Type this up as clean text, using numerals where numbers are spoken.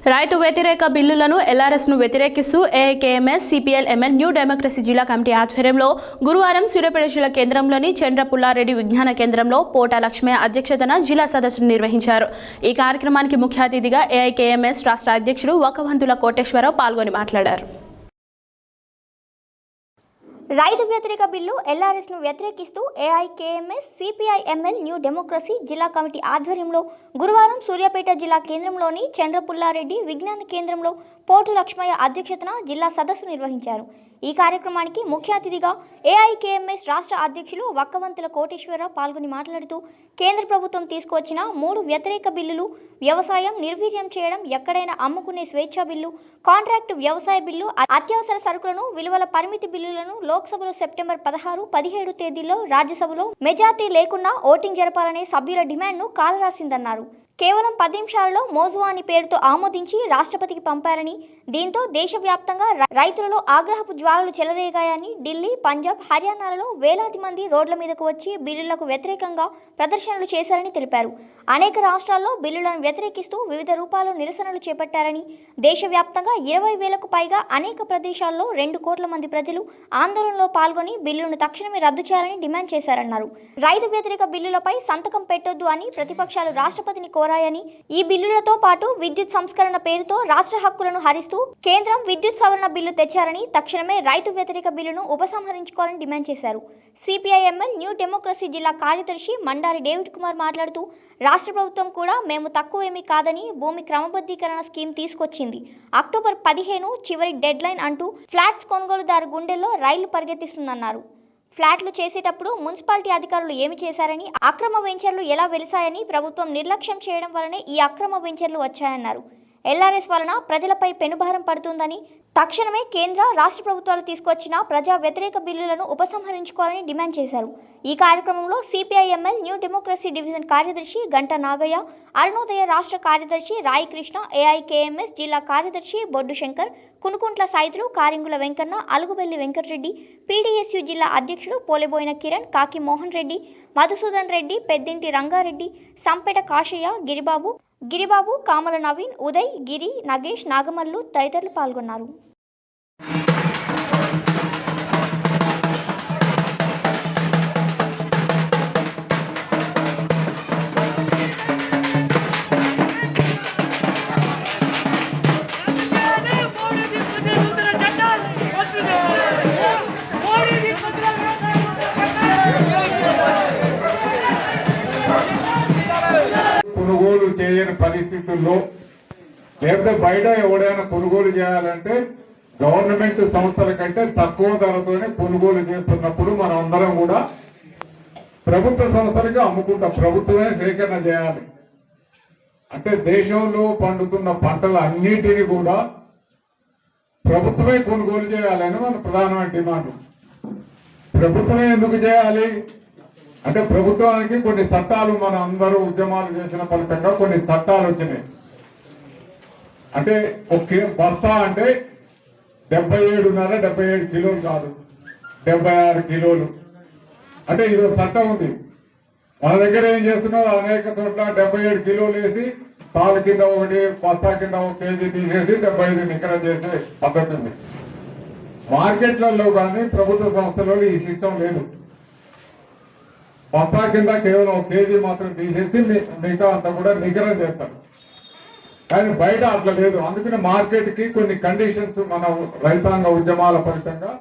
రైతు వ్యతిరేక బిల్లులను ఎల్ఆర్ఎస్ను వ్యతిరేకిస్తూ ఏఐకేఎంఎస్ సిపిఎల్-ఎంఎల్ న్యూ డెమోక్రసీ జిల్లా కమిటీ ఆధ్వర్యంలో గురువారం సూర్యాపేట జిల్లా కేంద్రంలోని చంద్రపుల్లారెడ్డి విజ్ఞాన కేంద్రంలో పోటా లక్ష్మయ్య అధ్యక్షతన జిల్లా సదస్సును నిర్వహించారు. ఈ కార్యక్రమానికి ముఖ్య అతిథిగా ఏఐకేఎంఎస్ రాష్ట్ర అధ్యక్షుడు వకవంతుల కోటేశ్వరరావు పాల్గొని మాట్లాడారు. రైతు వ్యతిరేక బిల్లు ఎల్ఆర్ఎస్ను వ్యతిరేకిస్తూ ఏఐకేఎంఎస్ సిపిఐ-ఎంఎల్ న్యూ డెమోక్రసీ జిల్లా కమిటీ ఆధ్వర్యంలో గురువారం సూర్యాపేట జిల్లా కేంద్రంలోని చంద్రపుల్లారెడ్డి విజ్ఞాన కేంద్రంలో పోటు లక్ష్మయ్య అధ్యక్షతన జిల్లా సదస్సు నిర్వహించారు. ఈ కార్యక్రమానికి ముఖ్య అతిథిగా ఏఐకేఎంఎస్ రాష్ట్ర అధ్యక్షులు వక్కవంతుల కోటేశ్వరరావు పాల్గొని మాట్లాడుతూ కేంద్ర ప్రభుత్వం తీసుకువచ్చిన 3 వ్యతిరేక బిల్లులు వ్యవసాయం నిర్వీర్యం చేయడం, ఎక్కడైనా అమ్ముకునే స్వేచ్ఛ బిల్లు, కాంట్రాక్టు వ్యవసాయ బిల్లు, అత్యవసర సరుకులను విలువల పరిమితి బిల్లులను లోక్సభలో సెప్టెంబర్ 16, 17 తేదీల్లో రాజ్యసభలో మెజార్టీ లేకున్నా ఓటింగ్ జరపాలనే సభ్యుల డిమాండ్ను కాలరాసిందన్నారు. కేవలం 10 నిమిషాలలో మోజువాని పేరుతో ఆమోదించి రాష్ట్రపతికి పంపారని, దీంతో దేశవ్యాప్తంగా రైతులలో ఆగ్రహపు జ్వాలలు చెలరేగాయని, ఢిల్లీ, పంజాబ్, హర్యానాలలో వేలాది మంది రోడ్ల మీదకు వచ్చి బిల్లులకు వ్యతిరేకంగా ప్రదర్శనలు చేశారని తెలిపారు. అనేక రాష్ట్రాల్లో బిల్లులను వ్యతిరేకిస్తూ వివిధ రూపాల్లో నిరసనలు చేపట్టారని, దేశవ్యాప్తంగా 20,000కు పైగా అనేక ప్రదేశాల్లో 2 కోట్ల మంది ప్రజలు ఆందోళనలో పాల్గొని బిల్లును తక్షణమే రద్దు చేయాలని డిమాండ్ చేశారన్నారు. రైతు వ్యతిరేక బిల్లులపై సంతకం పెట్టొద్దు అని ప్రతిపక్షాలు రాష్ట్రపతిని కోరాయని, ఈ బిల్లులతో పాటు విద్యుత్ సంస్కరణ పేరుతో రాష్ట్ర హక్కులను హరిస్తూ కేంద్రం విద్యుత్ సవరణ బిల్లు తెచ్చారని, తక్షణమే రైతు వ్యతిరేక బిల్లును ఉపసంహరించుకోవాలని డిమాండ్ చేశారు. సిపిఐ-ఎంఎల్ న్యూ డెమోక్రసీ జిల్లా కార్యదర్శి మండారి డేవిడ్ కుమార్ మాట్లాడుతూ, రాష్ట్ర ప్రభుత్వం కూడా మేము తక్కువేమీ కాదని భూమి క్రమబద్ధీకరణ స్కీమ్ తీసుకొచ్చింది. అక్టోబర్ 15 చివరి డెడ్ లైన్ అంటూ ఫ్లాట్స్ కొనుగోలుదారు గుండెల్లో రైళ్లు పరిగెత్తిస్తుందన్నారు. ఫ్లాట్లు చేసేటప్పుడు మున్సిపాలిటీ అధికారులు ఏమి చేశారని, అక్రమ వెంచర్లు ఎలా వెలిసాయని ప్రభుత్వం నిర్లక్ష్యం చేయడం వల్లనే ఈ అక్రమ వెంచర్లు వచ్చాయన్నారు. ఎల్ఆర్ఎస్ వలన ప్రజలపై పెనుభారం పడుతుందని, తక్షణమే కేంద్ర, రాష్ట్ర ప్రభుత్వాలు తీసుకొచ్చిన ప్రజా వ్యతిరేక బిల్లులను ఉపసంహరించుకోవాలని డిమాండ్ చేశారు. ఈ కార్యక్రమంలో సిపిఐ-ఎంఎల్ న్యూ డెమోక్రసీ డివిజన్ కార్యదర్శి గంట నాగయ్య, అరుణోదయ రాష్ట్ర కార్యదర్శి రాయి కృష్ణ, ఏఐకేఎంఎస్ జిల్లా కార్యదర్శి బొడ్డు శంకర్, కునుకుంట్ల సైదులు, కారింగుల వెంకన్న, అలుగుబెల్లి వెంకటరెడ్డి, పీడీఎస్యు జిల్లా అధ్యక్షుడు పోలెబోయిన కిరణ్, కాకి మోహన్ రెడ్డి, మధుసూదన్ రెడ్డి, పెద్దింటి రంగారెడ్డి, సంపేట కాశయ్య, గిరిబాబు, కామల నవీన్, ఉదయ్, గిరి, నగేష్, నాగమల్లు తదితరులు పాల్గొన్నారు. కొనుగోలు చేయని పరిస్థితుల్లో, లేకపోతే బయట ఎవడైనా కొనుగోలు చేయాలంటే గవర్నమెంట్ సంస్థల కంటే తక్కువ ధరతోనే కొనుగోలు చేస్తున్నప్పుడు మనం అందరం కూడా ప్రభుత్వ సంస్థలకి అమ్ముకుంటాం. ప్రభుత్వమే సేకరణ చేయాలి. అంటే దేశంలో పండుతున్న పంటలు అన్నిటినీ కూడా ప్రభుత్వమే కొనుగోలు చేయాలని మన ప్రధానమైన డిమాండ్. ప్రభుత్వమే ఎందుకు చేయాలి అంటే, ప్రభుత్వానికి కొన్ని చట్టాలు, మన అందరూ ఉద్యమాలు చేసిన ఫలితంగా కొన్ని చట్టాలు వచ్చినాయి. అంటే ఒక బస్తా అంటే 77 కిలోలు కాదు, 76 కిలోలు. అంటే ఇది చట్టం ఉంది. మన దగ్గర ఏం చేస్తున్నారు, అనేక చోట్ల 77 కిలోలు వేసి తాళ్ళ కింద ఒకటి, బస్తా కింద 1 కేజీ తీసేసి 75 నికర చేసే పద్ధతి ఉంది. మార్కెట్లలో కానీ ప్రభుత్వ సంస్థలలో ఈ సిస్టమ్ లేదు. బస్తా కింద కేవలం 1 కేజీ మాత్రం తీసేసి మిగతా అంతా కూడా నికరం చేస్తారు. కానీ బయట అట్లా లేదు. అందుకని మార్కెట్కి కొన్ని కండిషన్స్ మన రైతాంగ ఉద్యమాల ఫలితంగా